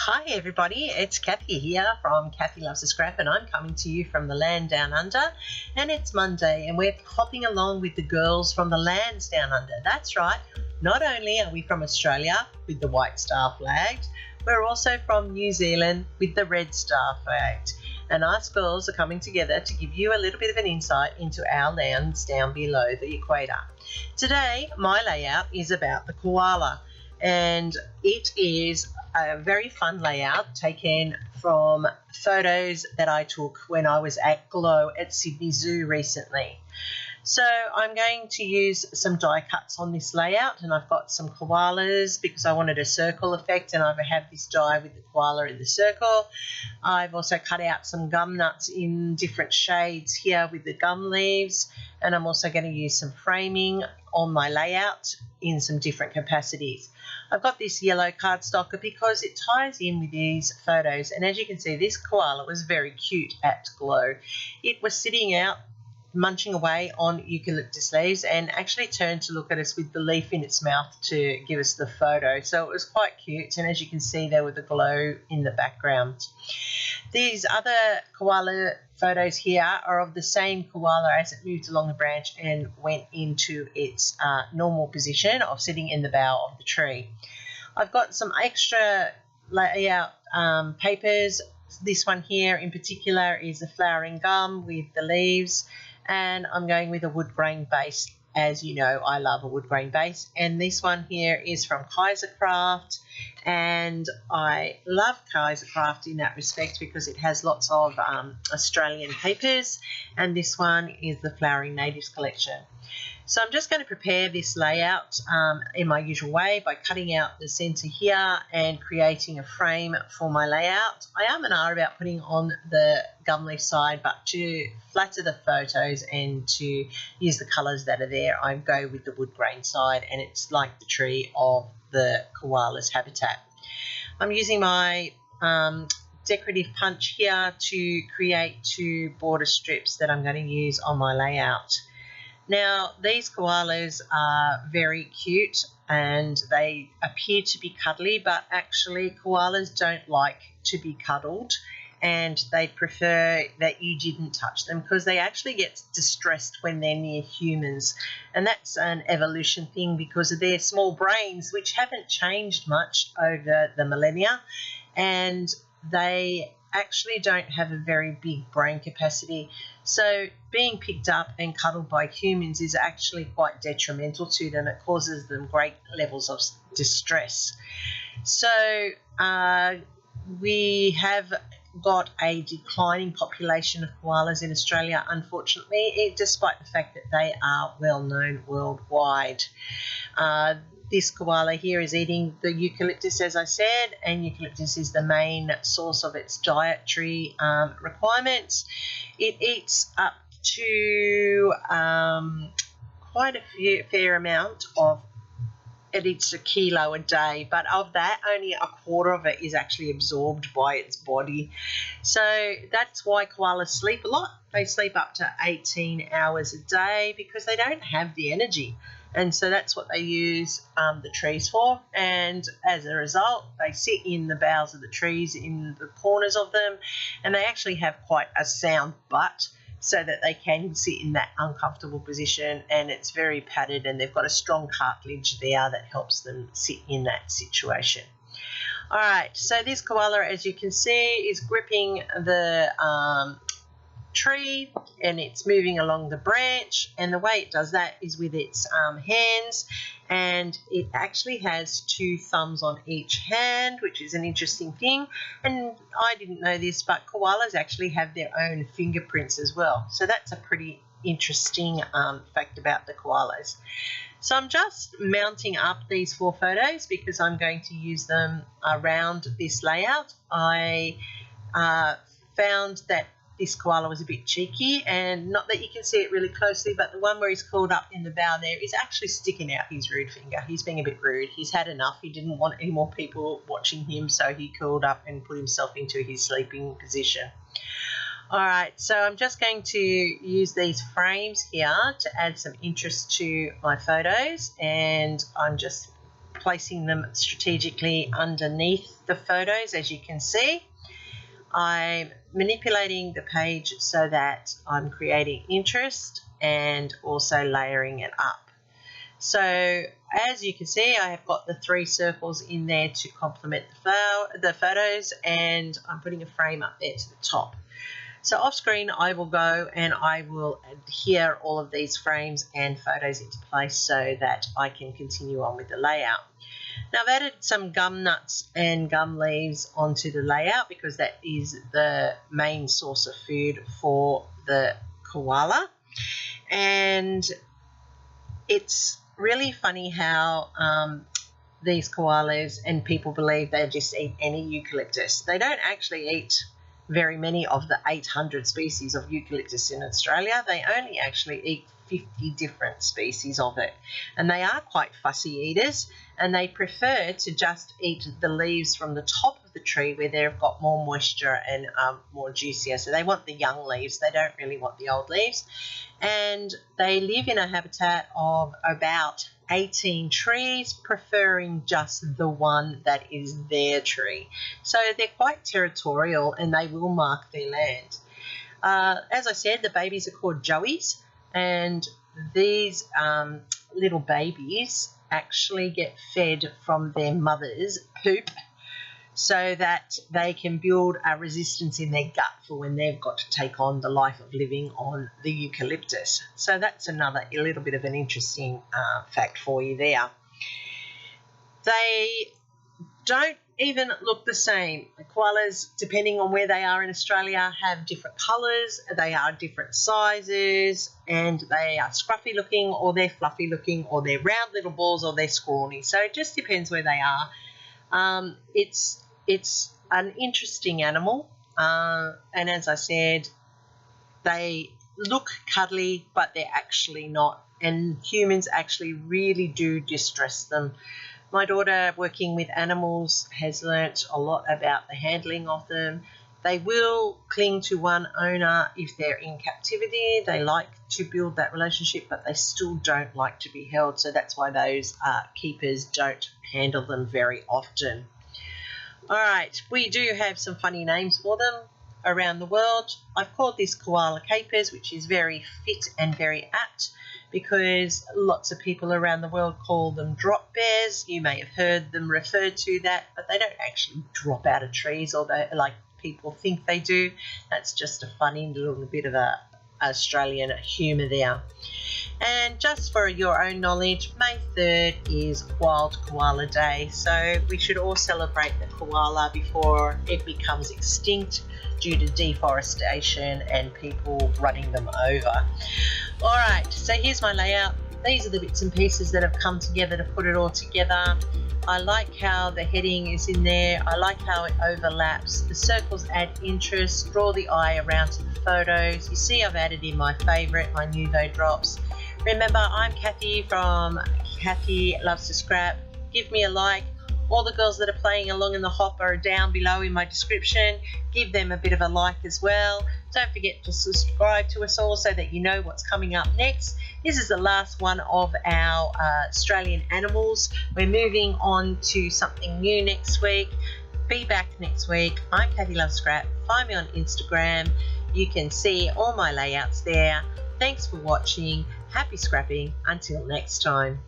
Hi everybody, it's Kathy here from Kathy Loves a Scrap, and I'm coming to you from the land down under, and it's Monday and we're hopping along with the girls from the lands down under. That's right, not only are we from Australia with the white star flagged, we're also from New Zealand with the red star flagged, and us girls are coming together to give you a little bit of an insight into our lands down below the equator. Today my layout is about the koala, and it is a very fun layout taken from photos that I took when I was at Glow at Sydney Zoo recently. So I'm going to use some die cuts on this layout, and I've got some koalas because I wanted a circle effect, and I have this die with the koala in the circle. I've also cut out some gum nuts in different shades here with the gum leaves, and I'm also going to use some framing on my layout in some different capacities. I've got this yellow cardstock because it ties in with these photos, and as you can see, this koala was very cute at Glow. It was sitting out munching away on eucalyptus leaves and actually turned to look at us with the leaf in its mouth to give us the photo, so it was quite cute, and as you can see there with the glow in the background. These other koala photos here are of the same koala as it moved along the branch and went into its normal position of sitting in the bough of the tree. I've got some extra layout papers. This one here in particular is a flowering gum with the leaves, and I'm going with a wood grain base. As you know, I love a wood grain base, and this one here is from Kaisercraft, and I love Kaisercraft in that respect because it has lots of Australian papers, and this one is the Flowering Natives collection. So I'm just going to prepare this layout in my usual way by cutting out the centre here and creating a frame for my layout. I am and are about putting on the gum leaf side, but to flatter the photos and to use the colours that are there, I go with the wood grain side, and it's like the tree of the koala's habitat. I'm using my decorative punch here to create two border strips that I'm going to use on my layout. Now, these koalas are very cute and they appear to be cuddly, but actually koalas don't like to be cuddled, and they prefer that you didn't touch them because they actually get distressed when they're near humans, and that's an evolution thing because of their small brains, which haven't changed much over the millennia, and they actually don't have a very big brain capacity. So being picked up and cuddled by humans is actually quite detrimental to them. It causes them great levels of distress. So we have got a declining population of koalas in Australia, unfortunately, despite the fact that they are well known worldwide. This koala here is eating the eucalyptus, as I said, and eucalyptus is the main source of its dietary requirements. It eats up to quite a fair amount of, it eats 1 kilo a day, but of that, only a quarter of it is actually absorbed by its body. So that's why koalas sleep a lot. They sleep up to 18 hours a day because they don't have the energy. And so that's what they use the trees for, and as a result they sit in the boughs of the trees, in the corners of them, and they actually have quite a sound butt so that they can sit in that uncomfortable position, and it's very padded, and they've got a strong cartilage there that helps them sit in that situation. Alright, so this koala, as you can see, is gripping the tree, and it's moving along the branch, and the way it does that is with its hands, and it actually has 2 thumbs on each hand, which is an interesting thing. And I didn't know this, but koalas actually have their own fingerprints as well, so that's a pretty interesting fact about the koalas. So I'm just mounting up these 4 photos because I'm going to use them around this layout. I found that this koala was a bit cheeky, and not that you can see it really closely, but the one where he's curled up in the bough there is actually sticking out his rude finger. He's being a bit rude. He's had enough. He didn't want any more people watching him, so he curled up and put himself into his sleeping position. Alright, so I'm just going to use these frames here to add some interest to my photos, and I'm just placing them strategically underneath the photos, as you can see. I'm manipulating the page so that I'm creating interest and also layering it up. So as you can see, I have got the 3 circles in there to complement the photos, and I'm putting a frame up there to the top. So off screen, I will go and I will adhere all of these frames and photos into place so that I can continue on with the layout. Now I've added some gum nuts and gum leaves onto the layout because that is the main source of food for the koala. And it's really funny how these koalas, and people believe they just eat any eucalyptus. They don't actually eat very many of the 800 species of eucalyptus in Australia. They only actually eat 50 different species of it, and they are quite fussy eaters, and they prefer to just eat the leaves from the top of the tree where they've got more moisture and more juicier. So they want the young leaves, they don't really want the old leaves. And they live in a habitat of about 18 trees, preferring just the one that is their tree. So they're quite territorial and they will mark their land. As I said, the babies are called joeys, and these little babies actually get fed from their mother's poop so that they can build a resistance in their gut for when they've got to take on the life of living on the eucalyptus. So that's a little bit of an interesting fact for you there. They don't even look the same. The koalas, depending on where they are in Australia, have different colours, they are different sizes, and they are scruffy looking, or they're fluffy looking, or they're round little balls, or they're scrawny. So it just depends where they are. It's an interesting animal, and as I said, they look cuddly, but they're actually not, and humans actually really do distress them. My daughter, working with animals, has learnt a lot about the handling of them. They will cling to one owner if they're in captivity. They like to build that relationship, but they still don't like to be held. So that's why those keepers don't handle them very often. All right, we do have some funny names for them around the world. I've called this Koala Capers, which is very fit and very apt, because lots of people around the world call them drop bears. You may have heard them referred to that, but they don't actually drop out of trees, although like people think they do. That's just a funny little bit of a Australian humour there. And just for your own knowledge, May 3rd is Wild Koala Day, so we should all celebrate the koala before it becomes extinct due to deforestation and people running them over. All right, so here's my layout. These are the bits and pieces that have come together to put it all together. I like how the heading is in there. I like how it overlaps. The circles add interest, draw the eye around to the photos. You see I've added in my favourite, my Nouveau drops. Remember, I'm Kathy from Kathy Loves to Scrap. Give me a like. All the girls that are playing along in the hop are down below in my description. Give them a bit of a like as well. Don't forget to subscribe to us all so that you know what's coming up next. This is the last one of our Australian animals. We're moving on to something new next week. Be back next week. I'm Kathy Loves Scrap. Find me on Instagram. You can see all my layouts there. Thanks for watching. Happy scrapping. Until next time.